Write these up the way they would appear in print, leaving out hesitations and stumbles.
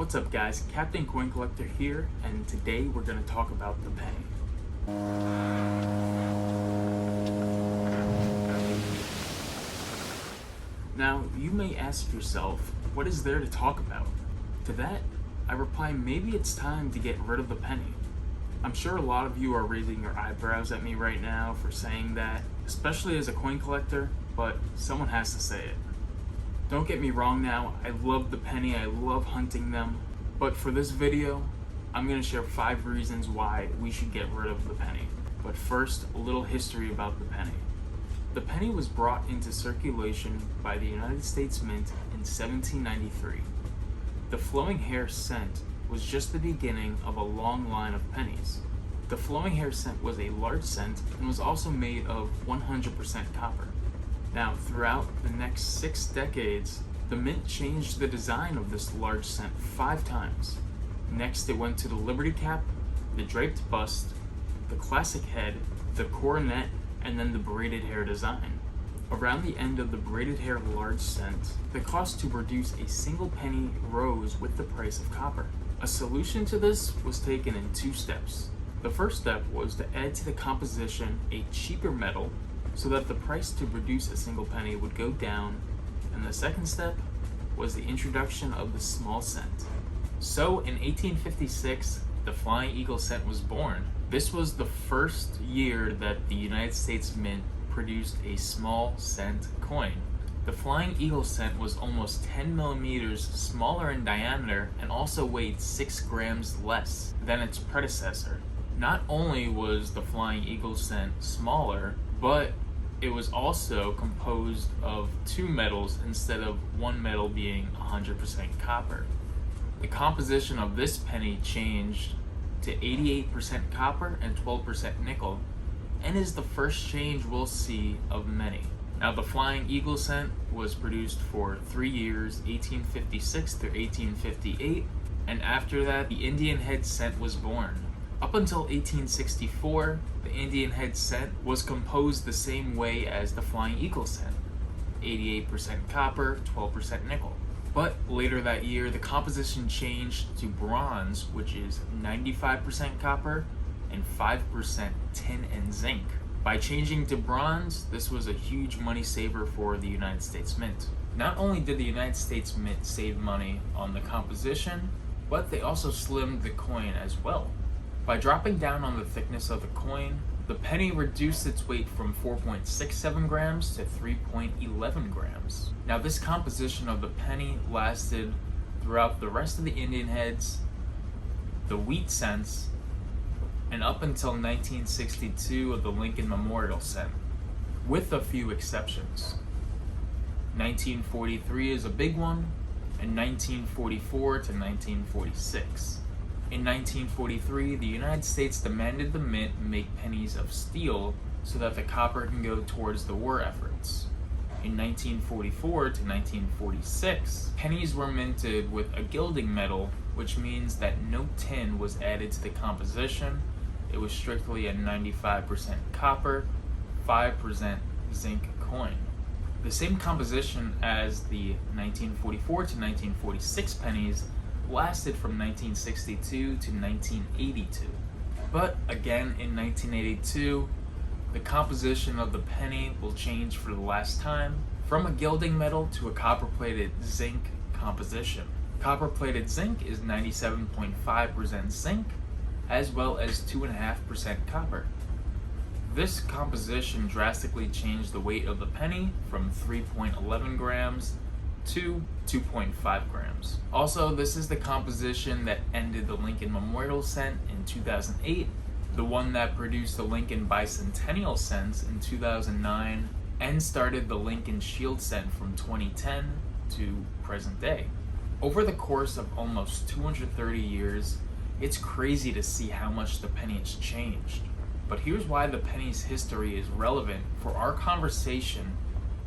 What's up guys, Captain Coin Collector here, and today we're going to talk about the penny. Now, you may ask yourself, what is there to talk about? To that, I reply, maybe it's time to get rid of the penny. I'm sure a lot of you are raising your eyebrows at me right now for saying that, especially as a coin collector, but someone has to say it. Don't get me wrong now, I love the penny, I love hunting them, but for this video, I'm going to share 5 reasons why we should get rid of the penny. But first, a little history about the penny. The penny was brought into circulation by the United States Mint in 1793. The flowing hair cent was just the beginning of a long line of pennies. The flowing hair cent was a large cent and was also made of 100% copper. Now, throughout the next 6 decades, the mint changed the design of this large cent 5 times. Next, it went to the Liberty cap, the draped bust, the classic head, the coronet, and then the braided hair design. Around the end of the braided hair large cent, the cost to produce a single penny rose with the price of copper. A solution to this was taken in 2 steps. The first step was to add to the composition a cheaper metal so that the price to produce a single penny would go down, and the second step was the introduction of the small cent. So in 1856, the Flying Eagle cent was born. This was the first year that the United States Mint produced a small cent coin. The Flying Eagle cent was almost 10 millimeters smaller in diameter and also weighed 6 grams less than its predecessor. Not only was the Flying Eagle cent smaller, but it was also composed of 2 metals instead of 1 metal being 100% copper. The composition of this penny changed to 88% copper and 12% nickel, and is the first change we'll see of many. Now, the Flying Eagle cent was produced for 3 years, 1856 through 1858, and after that, the Indian head cent was born. Up until 1864, the Indian head cent was composed the same way as the Flying Eagle cent, 88% copper, 12% nickel. But later that year, the composition changed to bronze, which is 95% copper and 5% tin and zinc. By changing to bronze, this was a huge money saver for the United States Mint. Not only did the United States Mint save money on the composition, but they also slimmed the coin as well. By dropping down on the thickness of the coin, the penny reduced its weight from 4.67 grams to 3.11 grams. Now, this composition of the penny lasted throughout the rest of the Indian heads, the wheat cents, and up until 1962 of the Lincoln Memorial cent, with a few exceptions. 1943 is a big one, and 1944 to 1946. In 1943, the United States demanded the mint make pennies of steel so that the copper can go towards the war efforts. In 1944 to 1946, pennies were minted with a gilding metal, which means that no tin was added to the composition. It was strictly a 95% copper, 5% zinc coin. The same composition as the 1944 to 1946 pennies lasted from 1962 to 1982. But again, in 1982, the composition of the penny will change for the last time from a gilding metal to a copper-plated zinc composition. Copper-plated zinc is 97.5% zinc, as well as 2.5% copper. This composition drastically changed the weight of the penny from 3.11 grams to 2.5 grams. Also, this is the composition that ended the Lincoln Memorial cent in 2008, the one that produced the Lincoln Bicentennial cents in 2009, and started the Lincoln Shield cent from 2010 to present day. Over the course of almost 230 years, it's crazy to see how much the penny has changed. But here's why the penny's history is relevant for our conversation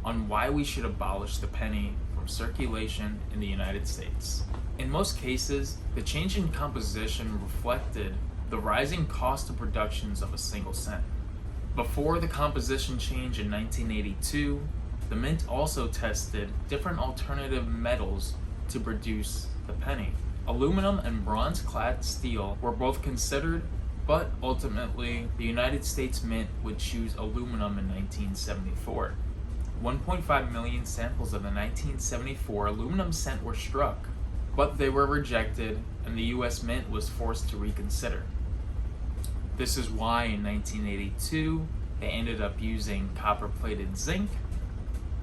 on why we should abolish the penny from circulation in the United States. In most cases, the change in composition reflected the rising cost of productions of a single cent. Before the composition change in 1982, the Mint also tested different alternative metals to produce the penny. Aluminum and bronze-clad steel were both considered, but ultimately the United States Mint would choose aluminum in 1974. 1.5 million samples of the 1974 aluminum cent were struck, but they were rejected and the US Mint was forced to reconsider. This is why in 1982 they ended up using copper-plated zinc,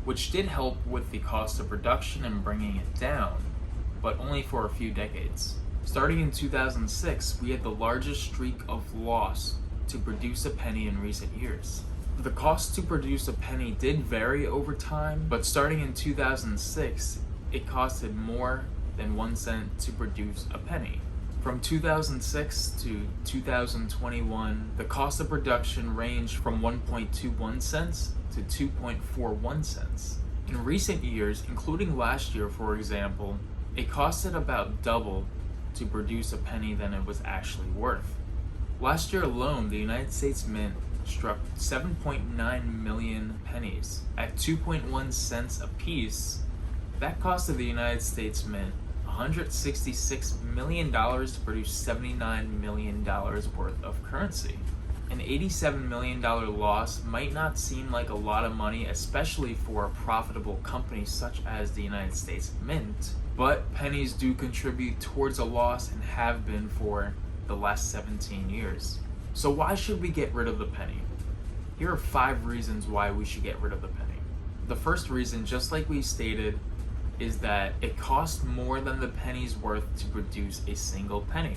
which did help with the cost of production and bringing it down, but only for a few decades. Starting in 2006, we had the largest streak of loss to produce a penny in recent years. The cost to produce a penny did vary over time, but starting in 2006, it costed more than 1 cent to produce a penny. From 2006 to 2021, the cost of production ranged from 1.21 cents to 2.41 cents. In recent years, including last year for example, it costed about double to produce a penny than it was actually worth. Last year alone, the United States Mint struck 7.9 million pennies at 2.1 cents a piece. That costed the United States Mint $166 million to produce $79 million worth of currency. An $87 million loss might not seem like a lot of money, especially for a profitable company such as the United States Mint, but pennies do contribute towards a loss and have been for the last 17 years. So why should we get rid of the penny? Here are 5 reasons why we should get rid of the penny. The first reason, just like we stated, is that it costs more than the penny's worth to produce a single penny.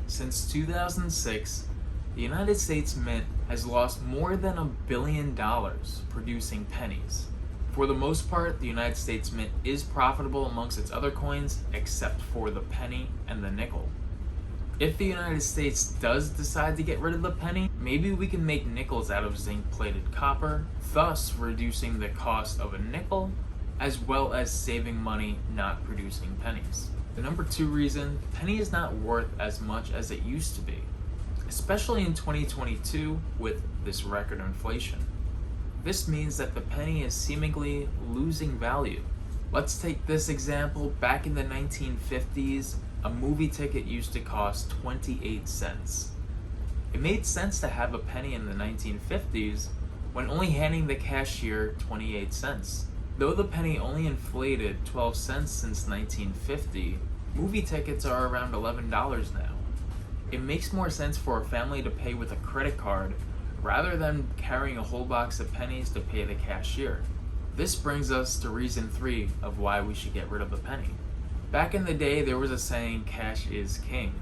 Since 2006, the United States Mint has lost more than $1 billion producing pennies. For the most part, the United States Mint is profitable amongst its other coins, except for the penny and the nickel. If the United States does decide to get rid of the penny, maybe we can make nickels out of zinc-plated copper, thus reducing the cost of a nickel, as well as saving money not producing pennies. The number 2 reason, the penny is not worth as much as it used to be, especially in 2022 with this record inflation. This means that the penny is seemingly losing value. Let's take this example. Back in the 1950s, a movie ticket used to cost 28 cents. It made sense to have a penny in the 1950s when only handing the cashier 28 cents. Though the penny only inflated 12 cents since 1950, movie tickets are around $11 now. It makes more sense for a family to pay with a credit card rather than carrying a whole box of pennies to pay the cashier. This brings us to reason 3 of why we should get rid of the penny. Back in the day, there was a saying, cash is king.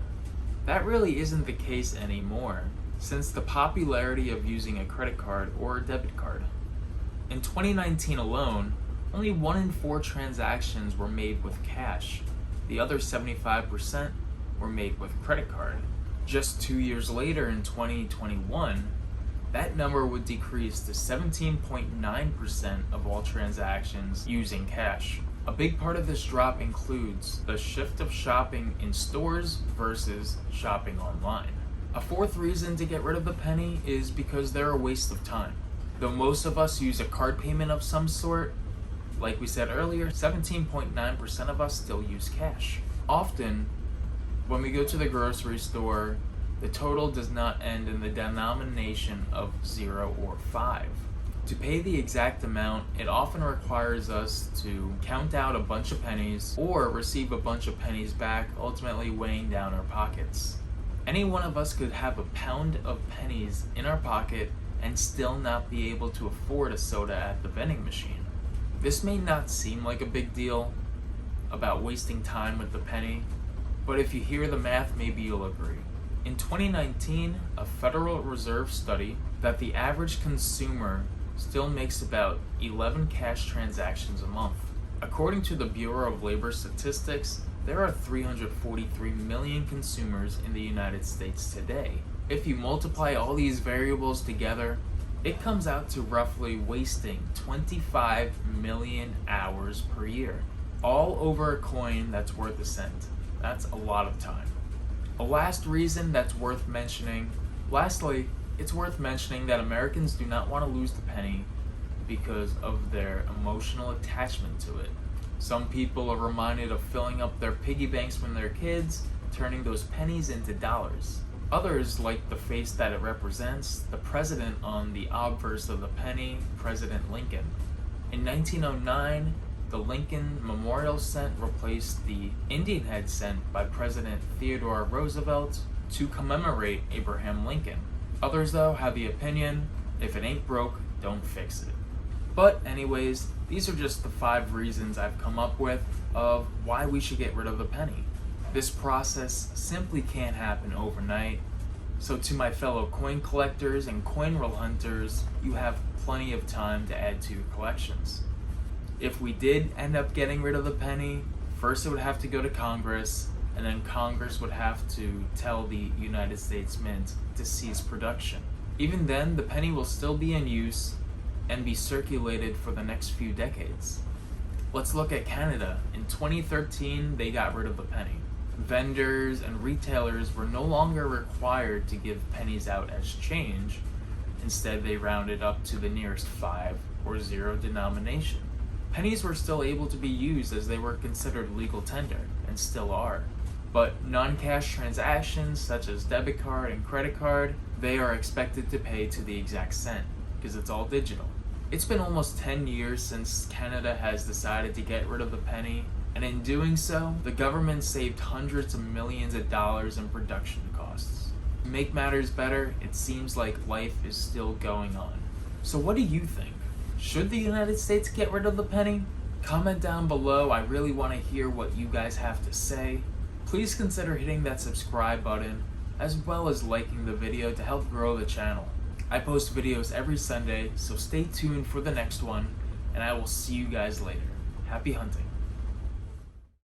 That really isn't the case anymore, since the popularity of using a credit card or a debit card. In 2019 alone, only 1 in 4 transactions were made with cash. The other 75% were made with credit card. Just 2 years later, in 2021, that number would decrease to 17.9% of all transactions using cash. A big part of this drop includes the shift of shopping in stores versus shopping online. A 4th reason to get rid of the penny is because they're a waste of time. Though most of us use a card payment of some sort, like we said earlier, 17.9% of us still use cash. Often, when we go to the grocery store, the total does not end in the denomination of 0 or 5. To pay the exact amount, it often requires us to count out a bunch of pennies or receive a bunch of pennies back, ultimately weighing down our pockets. Any one of us could have a pound of pennies in our pocket and still not be able to afford a soda at the vending machine. This may not seem like a big deal about wasting time with the penny, but if you hear the math, maybe you'll agree. In 2019, a Federal Reserve study that the average consumer still makes about 11 cash transactions a month. According to the Bureau of Labor Statistics, there are 343 million consumers in the United States today. If you multiply all these variables together, it comes out to roughly wasting 25 million hours per year, all over a coin that's worth a cent. That's a lot of time. A last reason that's worth mentioning, lastly, it's worth mentioning that Americans do not want to lose the penny because of their emotional attachment to it. Some people are reminded of filling up their piggy banks when they're kids, turning those pennies into dollars. Others like the face that it represents, the president on the obverse of the penny, President Lincoln. In 1909, the Lincoln Memorial Cent replaced the Indian head cent by President Theodore Roosevelt to commemorate Abraham Lincoln. Others, though, have the opinion, if it ain't broke, don't fix it. But anyways, these are just the 5 reasons I've come up with of why we should get rid of the penny. This process simply can't happen overnight. So to my fellow coin collectors and coin roll hunters, you have plenty of time to add to your collections. If we did end up getting rid of the penny, first it would have to go to Congress, and then Congress would have to tell the United States Mint to cease production. Even then, the penny will still be in use and be circulated for the next few decades. Let's look at Canada. In 2013, they got rid of the penny. Vendors and retailers were no longer required to give pennies out as change. Instead, they rounded up to the nearest 5 or 0 denomination. Pennies were still able to be used as they were considered legal tender, and still are. But non-cash transactions such as debit card and credit card, they are expected to pay to the exact cent, because it's all digital. It's been almost 10 years since Canada has decided to get rid of the penny, and in doing so, the government saved hundreds of millions of dollars in production costs. To make matters better, it seems like life is still going on. So what do you think? Should the United States get rid of the penny? Comment down below, I really want to hear what you guys have to say. Please consider hitting that subscribe button, as well as liking the video to help grow the channel. I post videos every Sunday, so stay tuned for the next one, and I will see you guys later. Happy hunting.